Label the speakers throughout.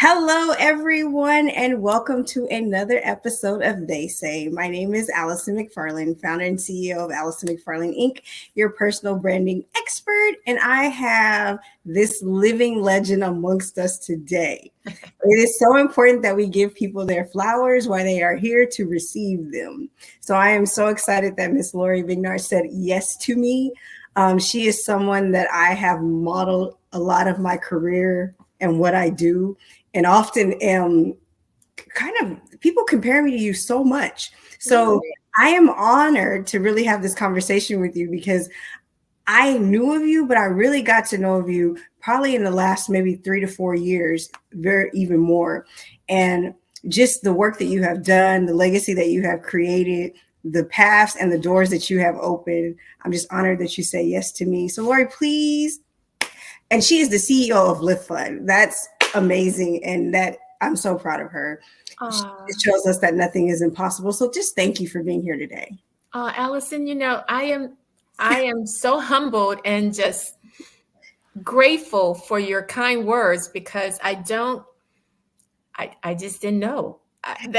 Speaker 1: Hello, everyone, and welcome to another episode of They Say. My name is Allison McFarland, founder and CEO of Allison McFarland Inc., your personal branding expert, and I have this living legend amongst us today. It is so important that we give people their flowers while they are here to receive them. So I am so excited that Miss Laurie Vignaud said yes to me. She is someone that I have modeled a lot of my career and what I do, and often am kind of people compare me to you so much. So I am honored to really have this conversation with you because I knew of you, but I really got to know of you probably in the last maybe 3 to 4 years, even more. And just the work that you have done, the legacy that you have created, the paths and the doors that you have opened. I'm just honored that you say yes to me. So Laurie, please. And she is the CEO of Liftfund. That's amazing. And that I'm so proud of her. It shows us that nothing is impossible. So just thank you for being here today.
Speaker 2: Allison, I am so humbled and just grateful for your kind words because I just didn't know. And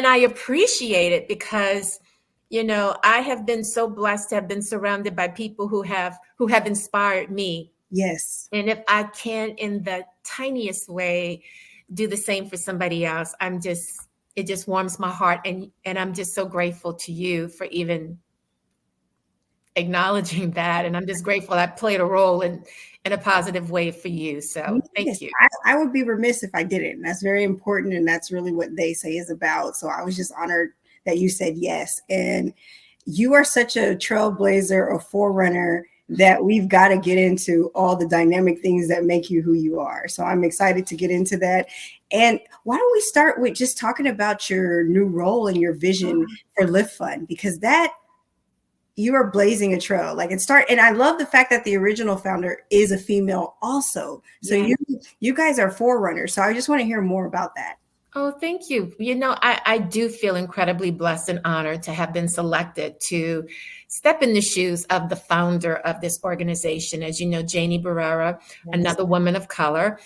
Speaker 2: I appreciate it because I have been so blessed to have been surrounded by people who have inspired me.
Speaker 1: Yes.
Speaker 2: And if I can, in the tiniest way, do the same for somebody else, it just warms my heart. And I'm just so grateful to you for even acknowledging that. And I'm just grateful I played a role in a positive way for you. So thank you.
Speaker 1: I would be remiss if I didn't. That's very important. And that's really what They Say is about. So I was just honored that you said yes. And you are such a trailblazer, a forerunner, that we've got to get into all the dynamic things that make you who you are. So I'm excited to get into that. And why don't we start with just talking about your new role and your vision for Liftfund, because that you are blazing a trail. And I love the fact that the original founder is a female also. So you guys are forerunners. So I just want to hear more about that.
Speaker 2: Oh, thank you. I do feel incredibly blessed and honored to have been selected to step in the shoes of the founder of this organization. As you know, Janie Barrera, another woman of color,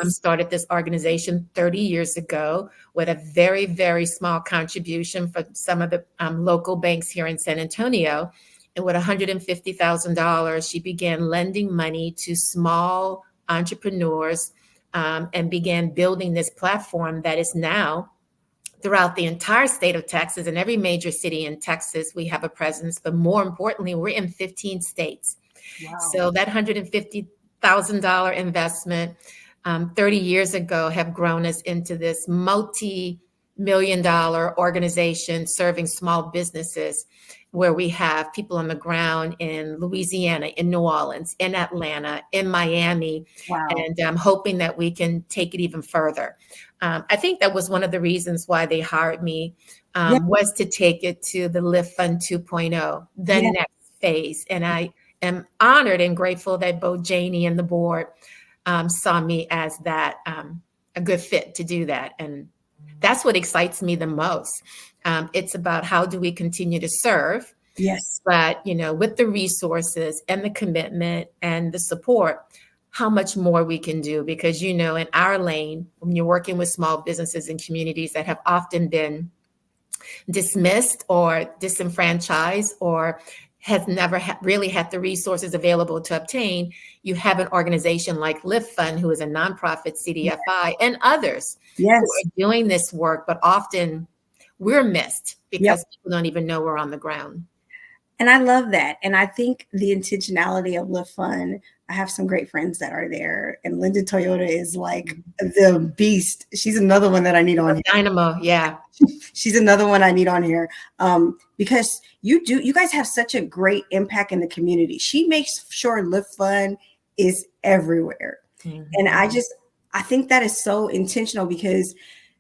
Speaker 2: started this organization 30 years ago with a very, very small contribution for some of the local banks here in San Antonio. And with $150,000, she began lending money to small entrepreneurs and began building this platform that is now throughout the entire state of Texas. And every major city in Texas, we have a presence. But more importantly, we're in 15 states. Wow. So that $150,000 investment 30 years ago have grown us into this multi-million-dollar organization serving small businesses, where we have people on the ground in Louisiana, in New Orleans, in Atlanta, in Miami. Wow. And I'm hoping that we can take it even further. I think that was one of the reasons why they hired me, was to take it to the Liftfund 2.0, the next phase. And I am honored and grateful that both Janie and the board saw me as that a good fit to do that. And that's what excites me the most. It's about how do we continue to serve?
Speaker 1: Yes.
Speaker 2: But, with the resources and the commitment and the support, how much more we can do. Because, in our lane, when you're working with small businesses and communities that have often been dismissed or disenfranchised or has never really had the resources available to obtain, you have an organization like Liftfund, who is a nonprofit CDFI, and others who are doing this work, but often we're missed because people don't even know we're on the ground.
Speaker 1: And I love that. And I think the intentionality of Liftfund, I have some great friends that are there. And Linda Toyota is like the beast. She's another one that I need on here.
Speaker 2: Dynamo, yeah.
Speaker 1: She's another one I need on here. Because you guys have such a great impact in the community. She makes sure Liftfund is everywhere. Mm-hmm. And I think that is so intentional because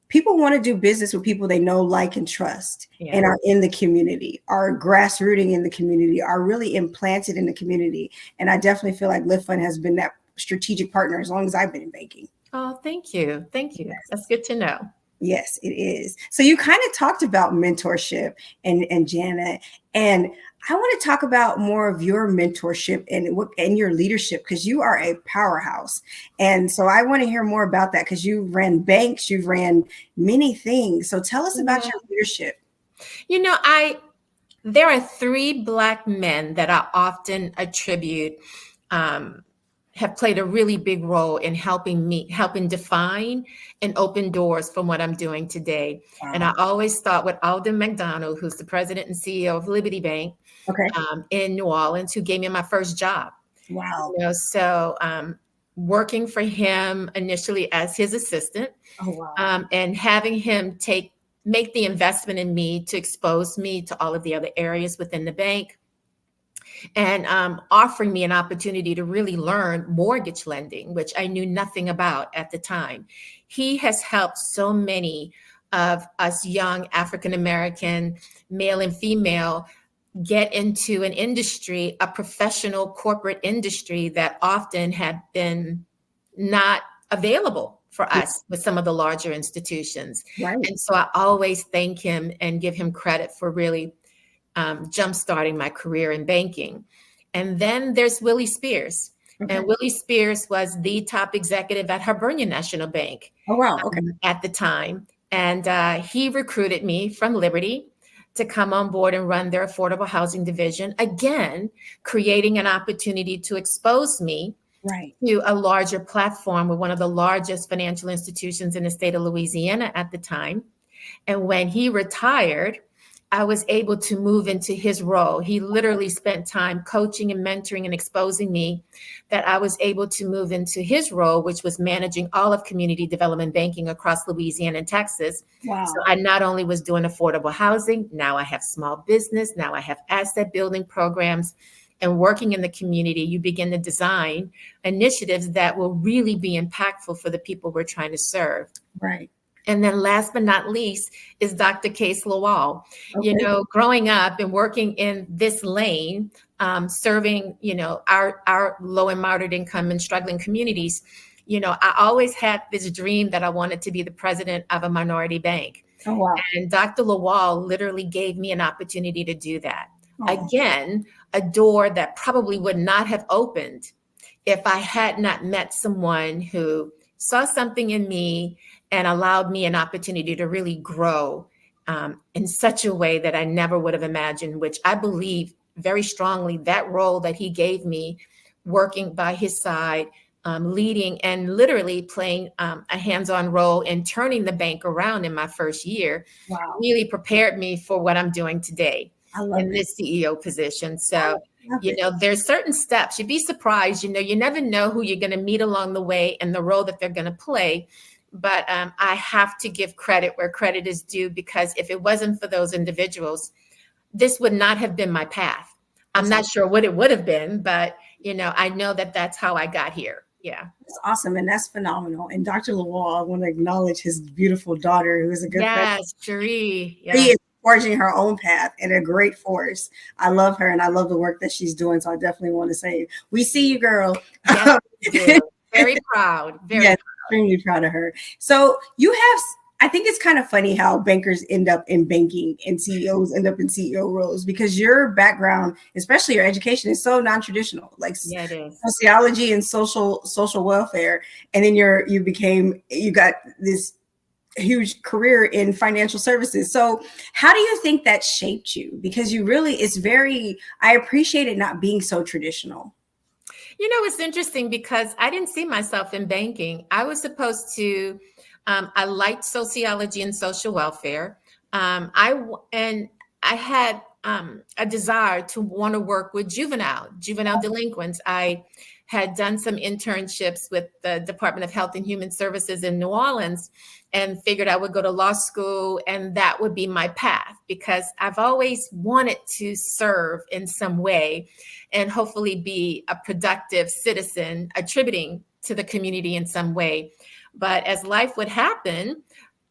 Speaker 1: people want to do business with people they know, like, and trust, and are in the community, are grassrooting in the community, are really implanted in the community. And I definitely feel like Liftfund has been that strategic partner as long as I've been in banking.
Speaker 2: Oh, thank you. Thank you. That's good to know.
Speaker 1: Yes, it is. So you kind of talked about mentorship and Jana, and I want to talk about more of your mentorship and your leadership because you are a powerhouse. And so I want to hear more about that because you ran banks, you've ran many things. So tell us about
Speaker 2: Yeah.
Speaker 1: your leadership.
Speaker 2: You know, there are three Black men that I often attribute um, have played a really big role in helping define and open doors from what I'm doing today. And I
Speaker 1: Wow.
Speaker 2: always start with Alden McDonald, who's the president and CEO of Liberty Bank
Speaker 1: Okay.
Speaker 2: in New Orleans, who gave me my first job.
Speaker 1: Wow.
Speaker 2: So working for him initially as his assistant,
Speaker 1: Oh, wow.
Speaker 2: and having him make the investment in me to expose me to all of the other areas within the bank, and offering me an opportunity to really learn mortgage lending, which I knew nothing about at the time. He has helped so many of us young African American, male and female, get into an industry, a professional corporate industry that often had been not available for
Speaker 1: Yeah,
Speaker 2: us with some of the larger institutions.
Speaker 1: right.
Speaker 2: And so I always thank him and give him credit for really jump-starting my career in banking. And then there's Willie Spears.
Speaker 1: Okay.
Speaker 2: And Willie Spears was the top executive at Hibernia National Bank
Speaker 1: Oh, wow. Okay.
Speaker 2: at the time. And he recruited me from Liberty to come on board and run their affordable housing division, again, creating an opportunity to expose me
Speaker 1: Right.
Speaker 2: to a larger platform with one of the largest financial institutions in the state of Louisiana at the time. And when he retired, I was able to move into his role. He literally spent time coaching and mentoring and exposing me that I was able to move into his role, which was managing all of community development banking across Louisiana and Texas. So
Speaker 1: Wow.
Speaker 2: I not only was doing affordable housing, now I have small business, now I have asset building programs. And working in the community, you begin to design initiatives that will really be impactful for the people we're trying to serve.
Speaker 1: Right.
Speaker 2: And then last but not least is Dr. Case Lawal. You
Speaker 1: Okay.
Speaker 2: know, growing up and working in this lane, serving, our low and moderate income and struggling communities, I always had this dream that I wanted to be the president of a minority bank.
Speaker 1: Oh, wow.
Speaker 2: And Dr. Lawal literally gave me an opportunity to do that.
Speaker 1: Oh,
Speaker 2: Again, a door that probably would not have opened if I had not met someone who saw something in me and allowed me an opportunity to really grow in such a way that I never would have imagined, which I believe very strongly that role that he gave me, working by his side, leading and literally playing a hands-on role in turning the bank around in my first year,
Speaker 1: wow.
Speaker 2: really prepared me for what I'm doing today
Speaker 1: I love
Speaker 2: in
Speaker 1: it.
Speaker 2: this CEO position.
Speaker 1: I
Speaker 2: So,
Speaker 1: love it.
Speaker 2: there's certain steps. You'd be surprised, you never know who you're going to meet along the way and the role that they're going to play. But I have to give credit where credit is due, because if it wasn't for those individuals, this would not have been my path. I'm
Speaker 1: That's
Speaker 2: not sure what it would have been, but, I know that that's how I got here. Yeah.
Speaker 1: That's awesome, and that's phenomenal. And Dr. Lawal, I want to acknowledge his beautiful daughter, who is a good friend.
Speaker 2: Yes, Cherie.
Speaker 1: She
Speaker 2: Yes.
Speaker 1: is forging her own path and a great force. I love her, and I love the work that she's doing. So I definitely want to say, we see you, girl.
Speaker 2: Yes, we do. Very proud. Very
Speaker 1: Yes,
Speaker 2: proud.
Speaker 1: extremely proud of her. So you have, I think it's kind of funny how bankers end up in banking and CEOs end up in CEO roles because your background, especially your education, is so non-traditional, like
Speaker 2: Yeah, it is.
Speaker 1: sociology and social welfare. And then you got this huge career in financial services. So how do you think that shaped you? Because I appreciate it not being so traditional.
Speaker 2: It's interesting because I didn't see myself in banking. I was supposed to, I liked sociology and social welfare. And I had a desire to want to work with juvenile delinquents. I had done some internships with the Department of Health and Human Services in New Orleans and figured I would go to law school and that would be my path, because I've always wanted to serve in some way and hopefully be a productive citizen, attributing to the community in some way. But as life would happen,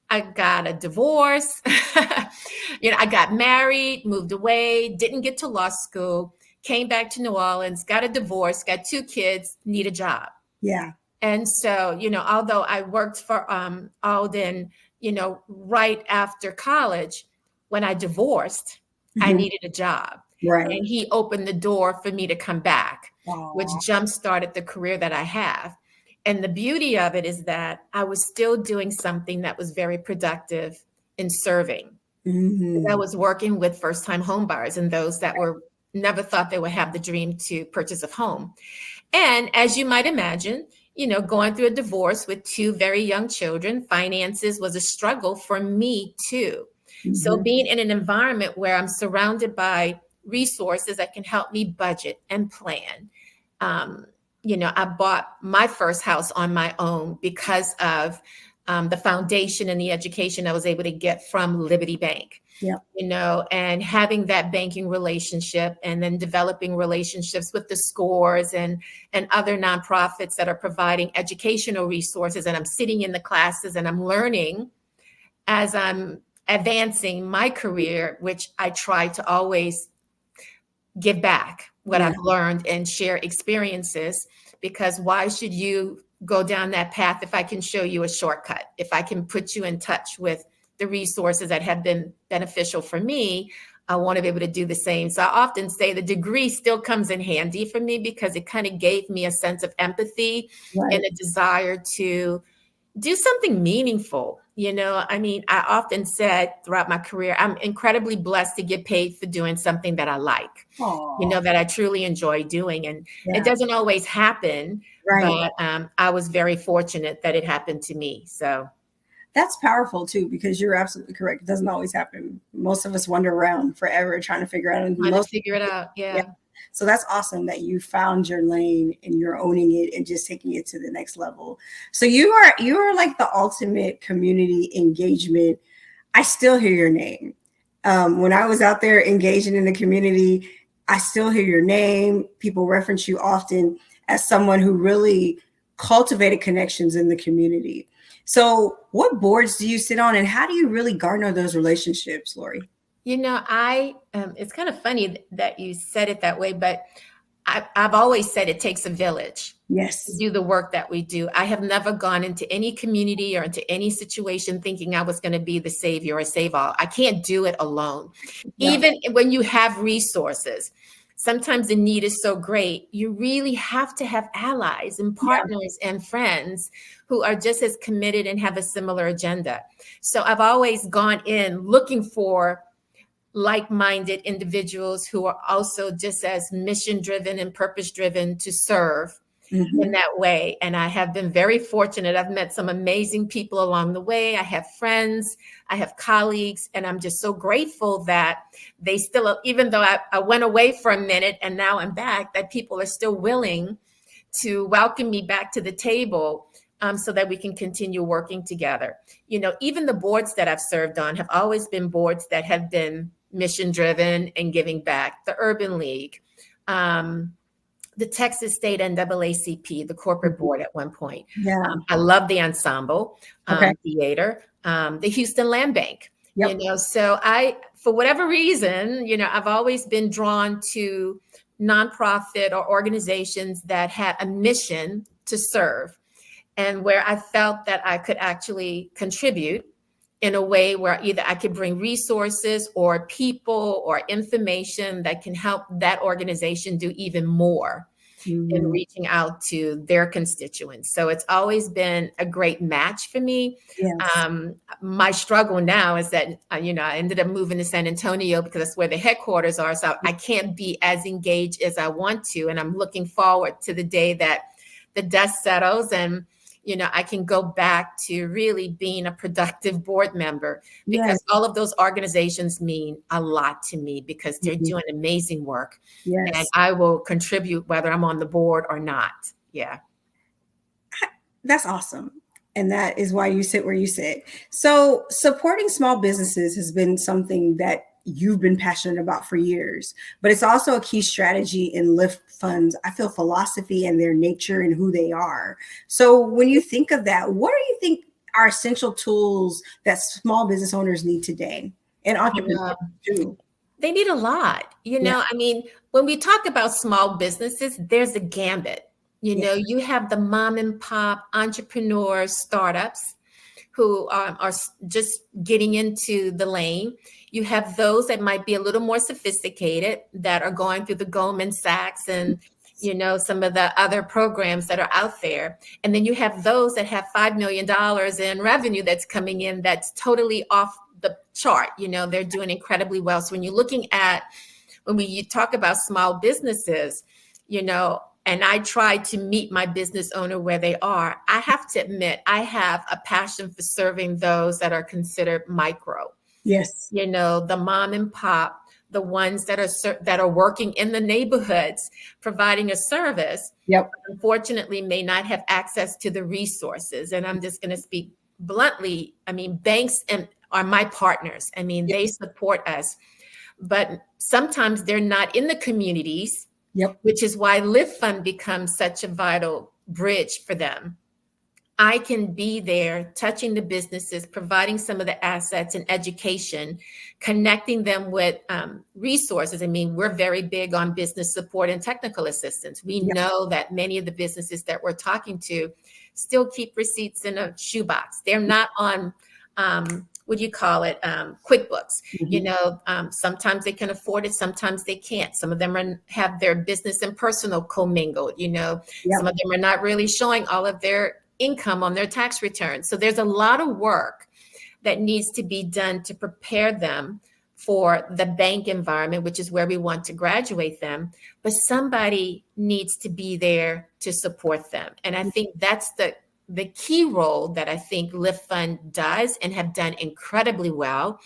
Speaker 2: I got a divorce. I got married, moved away, didn't get to law school, came back to New Orleans, got a divorce, got two kids, need a job.
Speaker 1: Yeah.
Speaker 2: And so, although I worked for Alden, right after college, when I divorced, I
Speaker 1: Mhm.
Speaker 2: needed a job.
Speaker 1: Right.
Speaker 2: And he opened the door for me to come back, which
Speaker 1: Aw.
Speaker 2: jump started the career that I have. And the beauty of it is that I was still doing something that was very productive in serving. I
Speaker 1: Mhm.
Speaker 2: was working with first time home buyers and those that were never thought they would have the dream to purchase a home. And as you might imagine, going through a divorce with two very young children, finances was a struggle for me too. So
Speaker 1: Mhm.
Speaker 2: being in an environment where I'm surrounded by resources that can help me budget and plan. Um, I bought my first house on my own because of the foundation and the education I was able to get from Liberty Bank.
Speaker 1: Yep.
Speaker 2: And having that banking relationship and then developing relationships with the scores and other nonprofits that are providing educational resources. And I'm sitting in the classes and I'm learning as I'm advancing my career, which I try to always give back what
Speaker 1: Yeah.
Speaker 2: I've learned and share experiences, because why should you go down that path if I can show you a shortcut, if I can put you in touch with the resources that have been beneficial for me? I want to be able to do the same. So I often say the degree still comes in handy for me because it kind of gave me a sense of empathy and
Speaker 1: Right.
Speaker 2: a desire to do something meaningful. I mean, I often said throughout my career, I'm incredibly blessed to get paid for doing something that I like,
Speaker 1: Aw.
Speaker 2: that I truly enjoy doing. And it
Speaker 1: Yeah.
Speaker 2: doesn't always happen,
Speaker 1: Right.
Speaker 2: but I was very fortunate that it happened to me. So
Speaker 1: That's powerful too, because you're absolutely correct. It doesn't always happen. Most of us wander around forever trying to figure out, and
Speaker 2: trying to
Speaker 1: most,
Speaker 2: figure it out.
Speaker 1: yeah.
Speaker 2: Yeah.
Speaker 1: So that's awesome that you found your lane and you're owning it and just taking it to the next level. So you are like the ultimate community engagement. I still hear your name. When I was out there engaging in the community, I still hear your name. People reference you often as someone who really cultivated connections in the community. So, what boards do you sit on, and how do you really garner those relationships, Laurie?
Speaker 2: I it's kind of funny that you said it that way, but I've always said it takes a village to
Speaker 1: Yes.
Speaker 2: do the work that we do. I have never gone into any community or into any situation thinking I was going to be the savior or save all. I can't do it alone.
Speaker 1: Yeah.
Speaker 2: Even when you have resources, sometimes the need is so great. You really have to have allies and
Speaker 1: Yeah.
Speaker 2: partners and friends who are just as committed and have a similar agenda. So I've always gone in looking for like-minded individuals who are also just as mission driven and purpose driven to serve in
Speaker 1: Mhm.
Speaker 2: that way. And I have been very fortunate. I've met some amazing people along the way. I have friends, I have colleagues, and I'm just so grateful that they still, even though I went away for a minute and now I'm back, that people are still willing to welcome me back to the table, so that we can continue working together. Even the boards that I've served on have always been boards that have been mission driven and giving back. The Urban League, um, the Texas State NAACP, the corporate
Speaker 1: Mhm.
Speaker 2: board at one point.
Speaker 1: Yeah.
Speaker 2: I love the ensemble
Speaker 1: Okay.
Speaker 2: theater, the Houston Land Bank.
Speaker 1: Yep.
Speaker 2: So for whatever reason, I've always been drawn to nonprofit or organizations that had a mission to serve and where I felt that I could actually contribute in a way where either I could bring resources or people or information that can help that organization do even more in
Speaker 1: Mhm.
Speaker 2: reaching out to their constituents. So it's always been a great match for me.
Speaker 1: Yes.
Speaker 2: My struggle now is that, I ended up moving to San Antonio because that's where the headquarters are. So I can't be as engaged as I want to. And I'm looking forward to the day that the dust settles and I can go back to really being a productive board member, because
Speaker 1: Yes.
Speaker 2: all of those organizations mean a lot to me because they're
Speaker 1: Mhm.
Speaker 2: doing amazing work and
Speaker 1: Yes.
Speaker 2: I will contribute whether I'm on the board or not. Yeah.
Speaker 1: That's awesome. And that is why you sit where you sit. So, supporting small businesses has been something that you've been passionate about for years, but it's also a key strategy in Lift Funds. I feel philosophy and their nature and who they are. So, when you think of that, what do you think are essential tools that small business owners need today and entrepreneurs
Speaker 2: Uh,
Speaker 1: too?
Speaker 2: they need a lot.
Speaker 1: Yeah.
Speaker 2: I mean, when we talk about small businesses, there's a gambit. You have the mom and pop entrepreneurs, startups who are just getting into the lane. You have those that might be a little more sophisticated that are going through the Goldman Sachs and some of the other programs that are out there. And then you have those that have $5 million in revenue that's coming in that's totally off the chart. They're doing incredibly well. So when we talk about small businesses, and I try to meet my business owner where they are, I have to admit, I have a passion for serving those that are considered micro.
Speaker 1: Yes.
Speaker 2: The mom and pop, the ones that are working in the neighborhoods, providing a service,
Speaker 1: yep,
Speaker 2: unfortunately may not have access to the resources. And I'm just going to speak bluntly. I mean, banks are my partners. I mean, they support us, but sometimes they're not in the communities.
Speaker 1: Yep.
Speaker 2: Which is why Liftfund becomes such a vital bridge for them. I can be there touching the businesses, providing some of the assets and education, connecting them with resources. I mean, we're very big on business support and technical assistance. We know that many of the businesses that we're talking to still keep receipts in a shoebox. They're not on QuickBooks. Sometimes they can afford it, sometimes they can't. Some of them have their business and personal commingled. Some of them are not really showing all of their income on their tax returns. So there's a lot of work that needs to be done to prepare them for the bank environment, which is where we want to graduate them. But somebody needs to be there to support them. And I think that's the key role that I think Liftfund does and have done incredibly well.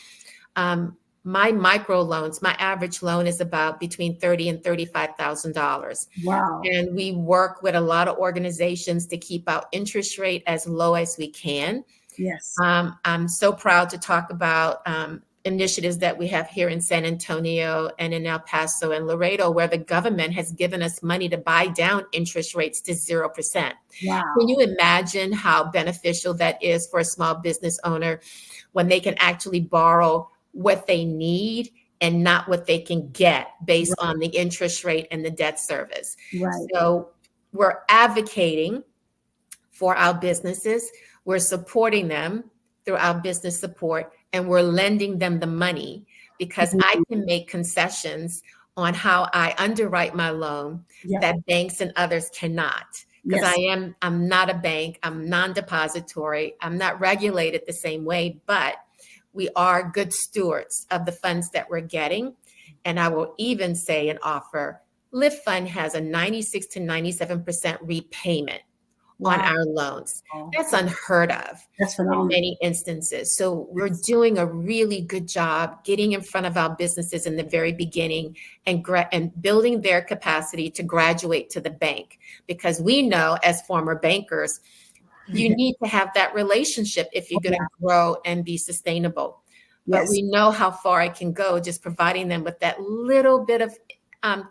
Speaker 2: My micro loans, my average loan is about between $30,000 and $35,000.
Speaker 1: Wow.
Speaker 2: And we work with a lot of organizations to keep our interest rate as low as we can.
Speaker 1: Yes.
Speaker 2: I'm so proud to talk about initiatives that we have here in San Antonio and in El Paso and Laredo, where the government has given us money to buy down interest rates to 0%.
Speaker 1: Wow.
Speaker 2: Can you imagine how beneficial that is for a small business owner when they can actually borrow what they need and not what they can get based on the interest rate and the debt service?
Speaker 1: Right.
Speaker 2: So we're advocating for our businesses. We're supporting them through our business support, and we're lending them the money because I can make concessions on how I underwrite my loan that banks and others cannot. Because I'm not a bank, I'm non-depository, I'm not regulated the same way, but we are good stewards of the funds that we're getting. And I will even say and offer, Liftfund has a 96 to 97% repayment on our loans. That's unheard of.
Speaker 1: That's phenomenal.
Speaker 2: In many instances. So we're doing a really good job getting in front of our businesses in the very beginning and building their capacity to graduate to the bank. Because we know as former bankers, you need to have that relationship if you're going to grow and be sustainable. But we know how far it can go just providing them with that little bit of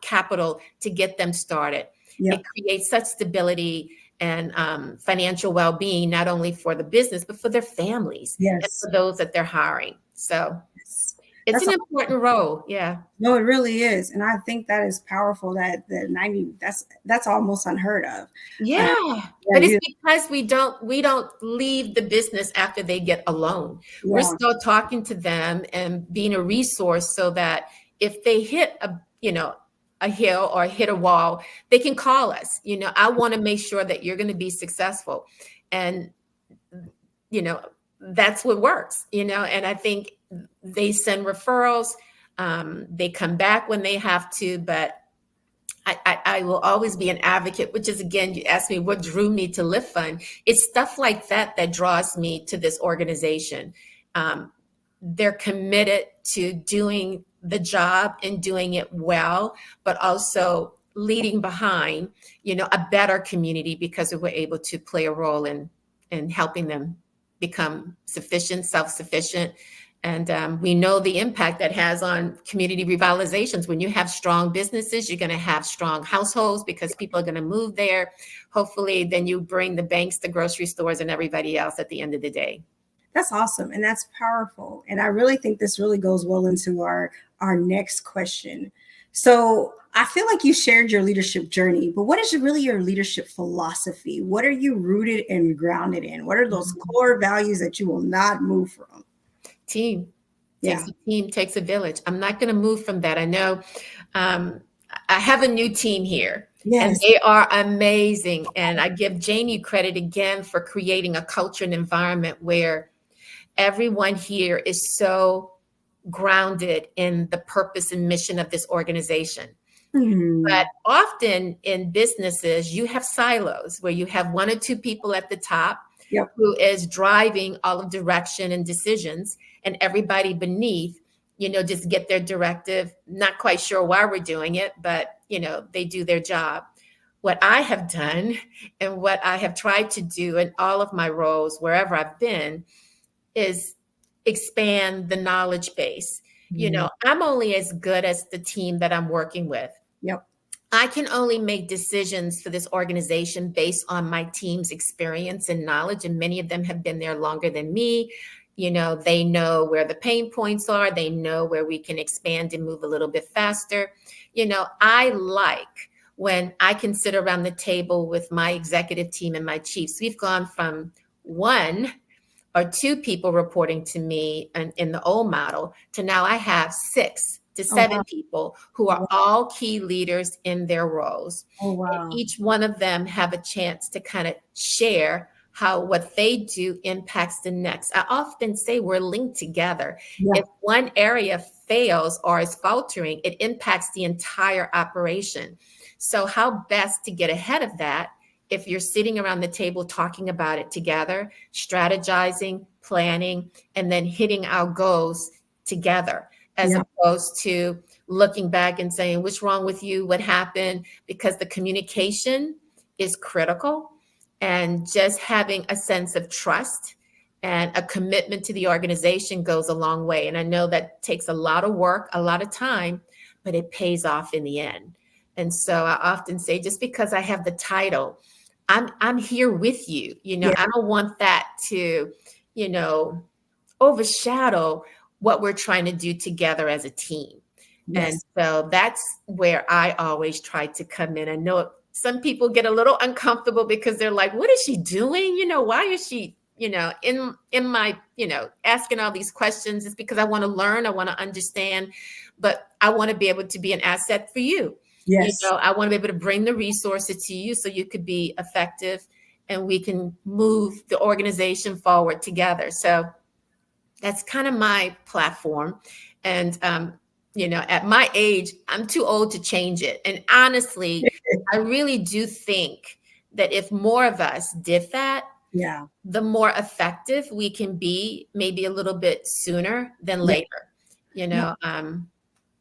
Speaker 2: capital to get them started. It creates such stability and financial well-being, not only for the business, but for their families and for those that they're hiring. So it's an important role. Yeah.
Speaker 1: No, it really is. And I think that is powerful that the 90, that's almost unheard of.
Speaker 2: Yeah. But it's because we don't leave the business after they get a loan. We're still talking to them and being a resource so that if they hit a hill or hit a wall, they can call us. I want to make sure that you're going to be successful. And, that's what works, and I think they send referrals. They come back when they have to, but I will always be an advocate, which is, again, you asked me what drew me to Liftfund. It's stuff like that draws me to this organization. They're committed to doing the job and doing it well, but also leading behind, a better community because we were able to play a role in helping them become self-sufficient. And we know the impact that has on community revitalizations. When you have strong businesses, you're going to have strong households because people are going to move there. Hopefully, then you bring the banks, the grocery stores, and everybody else at the end of the day.
Speaker 1: That's awesome. And that's powerful. And I really think this really goes well into our next question. So I feel like you shared your leadership journey, but what is really your leadership philosophy? What are you rooted and grounded in? What are those
Speaker 2: Mhm.
Speaker 1: core values that you will not move from?
Speaker 2: Team.
Speaker 1: Yeah.
Speaker 2: Takes a team, takes a village. I'm not going to move from that. I know um, I have a new team here, and
Speaker 1: Yes.
Speaker 2: they are amazing. And I give Janie credit again for creating a culture and environment where everyone here is so grounded in the purpose and mission of this organization. But
Speaker 1: Mhm.
Speaker 2: often in businesses, you have silos where you have one or two people at the top
Speaker 1: Yep.
Speaker 2: who is driving all of direction and decisions, and everybody beneath, just get their directive, not quite sure why we're doing it, but, they do their job. What I have done and what I have tried to do in all of my roles, wherever I've been, is expand the knowledge base.
Speaker 1: Mhm.
Speaker 2: I'm only as good as the team that I'm working with.
Speaker 1: Yep.
Speaker 2: I can only make decisions for this organization based on my team's experience and knowledge, and many of them have been there longer than me. They know where the pain points are, they know where we can expand and move a little bit faster. I like when I can sit around the table with my executive team and my chiefs. We've gone from one or two people reporting to me in the old model to now I have 6 to
Speaker 1: Oh
Speaker 2: 7
Speaker 1: wow.
Speaker 2: people who are
Speaker 1: Wow.
Speaker 2: all key leaders in their roles.
Speaker 1: Oh
Speaker 2: And
Speaker 1: wow.
Speaker 2: each one of them have a chance to kind of share how what they do impacts the next. I often say we're linked together.
Speaker 1: Yeah.
Speaker 2: If one area fails or is faltering, it impacts the entire operation. So how best to get ahead of that if you're sitting around the table talking about it together, strategizing, planning, and then hitting our goals together, as
Speaker 1: Yeah.
Speaker 2: opposed to looking back and saying, what's wrong with you? What happened? Because the communication is critical, and just having a sense of trust and a commitment to the organization goes a long way. And I know that takes a lot of work, a lot of time, but it pays off in the end. And so I often say, just because I have the title, I'm here with you.
Speaker 1: Yeah.
Speaker 2: I don't want that to, you know, overshadow what we're trying to do together as a team. And
Speaker 1: Yes.
Speaker 2: so that's where I always try to come in. I know some people get a little uncomfortable because they're like, what is she doing? Why is she, in my, asking all these questions? It's because I want to learn, I want to understand, but I want to be able to be an asset for you.
Speaker 1: Yes.
Speaker 2: I want to be able to bring the resources to you so you could be effective and we can move the organization forward together. So that's kind of my platform. And, at my age, I'm too old to change it. And honestly, I really do think that if more of us did that,
Speaker 1: Yeah.
Speaker 2: the more effective we can be, maybe a little bit sooner than
Speaker 1: Yeah.
Speaker 2: later. You
Speaker 1: No,
Speaker 2: know,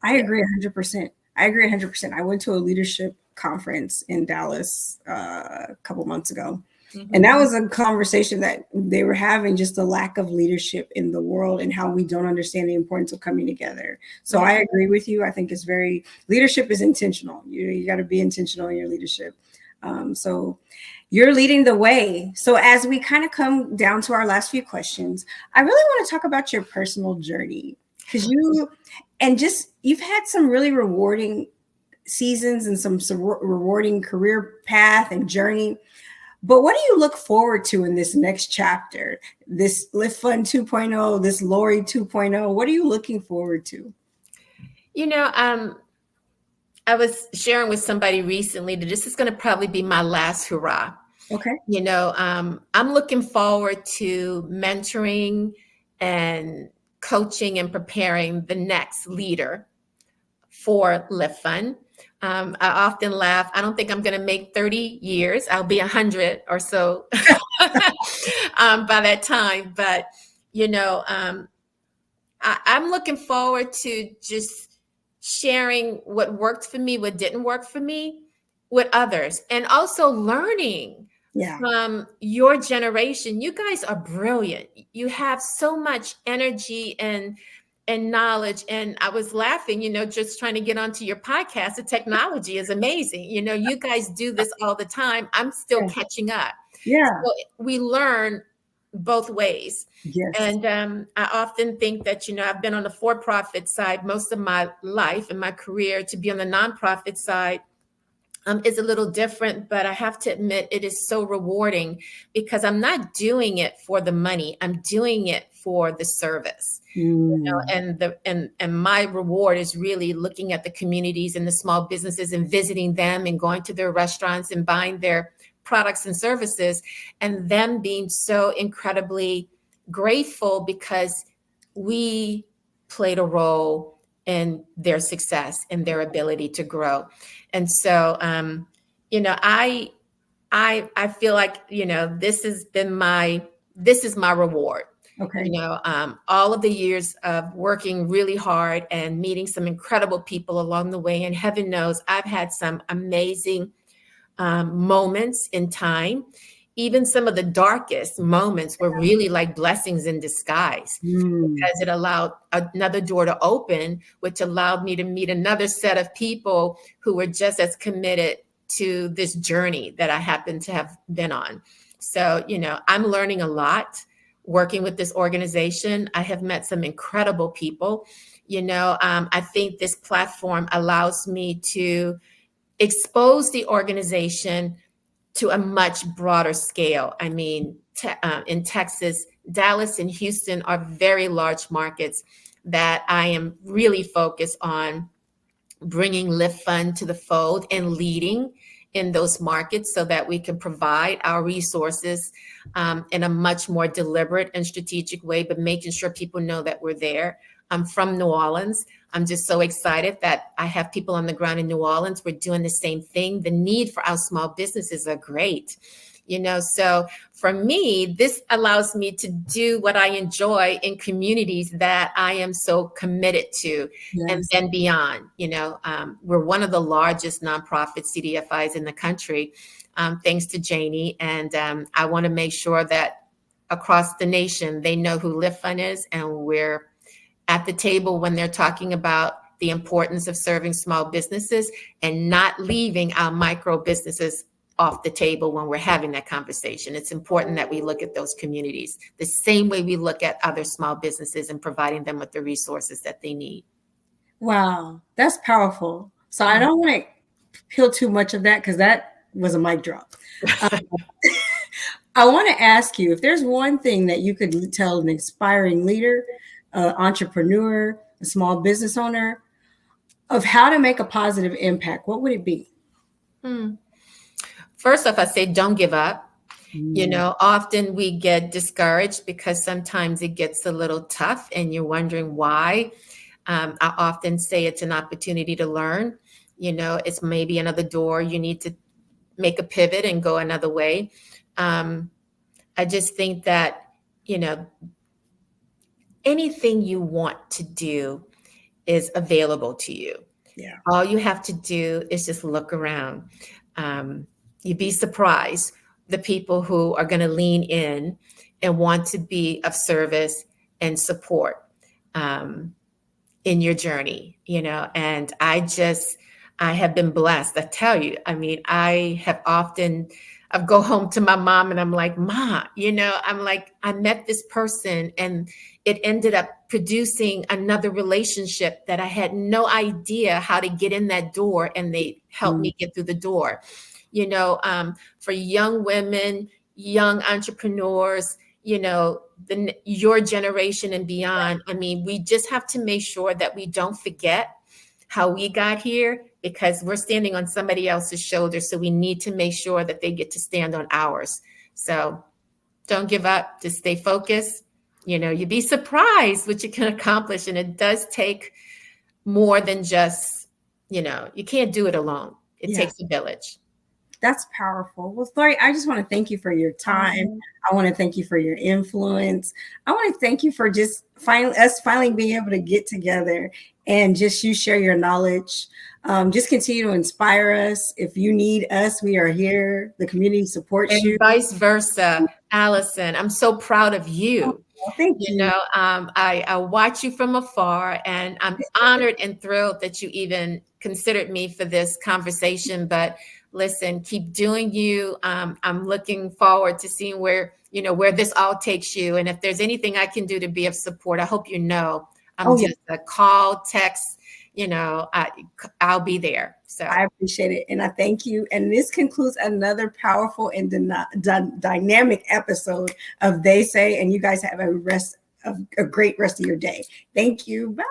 Speaker 1: I
Speaker 2: yeah.
Speaker 1: agree 100%. I agree 100%. I went to a leadership conference in Dallas a couple months ago. And
Speaker 2: Mhm.
Speaker 1: that was a conversation that they were having, just the lack of leadership in the world and how we don't understand the importance of coming together. So
Speaker 2: Yeah.
Speaker 1: I agree with you. I think leadership is intentional. You got to be intentional in your leadership. So you're leading the way. So as we kind of come down to our last few questions, I really want to talk about your personal journey, because you've had some really rewarding seasons and some rewarding career path and journey. But what do you look forward to in this next chapter? This Liftfund 2.0, this Laurie 2.0. What are you looking forward to?
Speaker 2: You know, um, I was sharing with somebody recently that this is going to probably be my last hurrah.
Speaker 1: Okay.
Speaker 2: I'm looking forward to mentoring and coaching and preparing the next leader for Lift Fund. I often laugh. I don't think I'm going to make 30 years. I'll be 100 or so by that time. But, you know, um, I'm looking forward to just sharing what worked for me, what didn't work for me with others, and also learning
Speaker 1: Yeah.
Speaker 2: from your generation. You guys are brilliant. You have so much energy and knowledge. And I was laughing, just trying to get onto your podcast. The technology is amazing. You guys do this all the time. I'm still
Speaker 1: Yeah.
Speaker 2: catching up.
Speaker 1: Yeah.
Speaker 2: So we learn both ways.
Speaker 1: Yes.
Speaker 2: And I often think that, I've been on the for-profit side most of my life and my career. To be on the nonprofit side is a little different, but I have to admit it is so rewarding because I'm not doing it for the money. I'm doing it for the service.
Speaker 1: Mm.
Speaker 2: And my reward is really looking at the communities and the small businesses and visiting them and going to their restaurants and buying their products and services, and them being so incredibly grateful because we played a role in their success and their ability to grow. And so, I feel like, this is my reward.
Speaker 1: Okay.
Speaker 2: All of the years of working really hard and meeting some incredible people along the way. And heaven knows I've had some amazing moments in time. Even some of the darkest moments were really like blessings in disguise,
Speaker 1: Mm.
Speaker 2: because it allowed another door to open, which allowed me to meet another set of people who were just as committed to this journey that I happen to have been on. So, I'm learning a lot working with this organization. I have met some incredible people. I think this platform allows me to expose the organization to a much broader scale. I mean, in Texas, Dallas and Houston are very large markets that I am really focused on bringing Liftfund to the fold and leading in those markets so that we can provide our resources in a much more deliberate and strategic way, but making sure people know that we're there. I'm from New Orleans. I'm just so excited that I have people on the ground in New Orleans. We're doing the same thing. The need for our small businesses are great. So for me, this allows me to do what I enjoy in communities that I am so committed to.
Speaker 1: Yes.
Speaker 2: And then beyond. We're one of the largest nonprofit CDFIs in the country, thanks to Janie. And I want to make sure that across the nation, they know who Liftfund is, and we're at the table when they're talking about the importance of serving small businesses and not leaving our micro businesses off the table when we're having that conversation. It's important that we look at those communities the same way we look at other small businesses and providing them with the resources that they need.
Speaker 1: Wow, that's powerful. So I don't want to peel too much of that because that was a mic drop. I want to ask you if there's one thing that you could tell an inspiring leader, entrepreneur, a small business owner of how to make a positive impact, what would it be?
Speaker 2: First off, I say don't give up. Often we get discouraged because sometimes it gets a little tough and you're wondering why. I often say it's an opportunity to learn. It's maybe another door. You need to make a pivot and go another way. I just think that, anything you want to do is available to you.
Speaker 1: Yeah.
Speaker 2: All you have to do is just look around. You'd be surprised the people who are going to lean in and want to be of service and support in your journey, and I have been blessed. I tell you, I mean, I go home to my mom and I'm like, Ma, I'm like, I met this person and it ended up producing another relationship that I had no idea how to get in that door, and they helped me get through the door. For young women, young entrepreneurs, your generation and beyond. I mean, we just have to make sure that we don't forget how we got here, because we're standing on somebody else's shoulders. So we need to make sure that they get to stand on ours. So don't give up, just stay focused. You'd be surprised what you can accomplish. And it does take more than just, you can't do it alone. It takes a village.
Speaker 1: That's powerful. Well, Laurie, I just want to thank you for your time. I want to thank you for your influence. I want to thank you for just finally being able to get together and just you share your knowledge. Just continue to inspire us. If you need us, we are here. The community supports you.
Speaker 2: Vice versa. Allison, I'm so proud of you.
Speaker 1: Well, thank you.
Speaker 2: I watch you from afar, and I'm honored and thrilled that you even considered me for this conversation. But listen, keep doing you. I'm looking forward to seeing where where this all takes you. And if there's anything I can do to be of support, I hope I'm
Speaker 1: Oh, yeah.
Speaker 2: just a call, text, I'll be there. So
Speaker 1: I appreciate it. And I thank you. And this concludes another powerful and dynamic episode of They Say. And you guys have a great rest of your day. Thank you. Bye.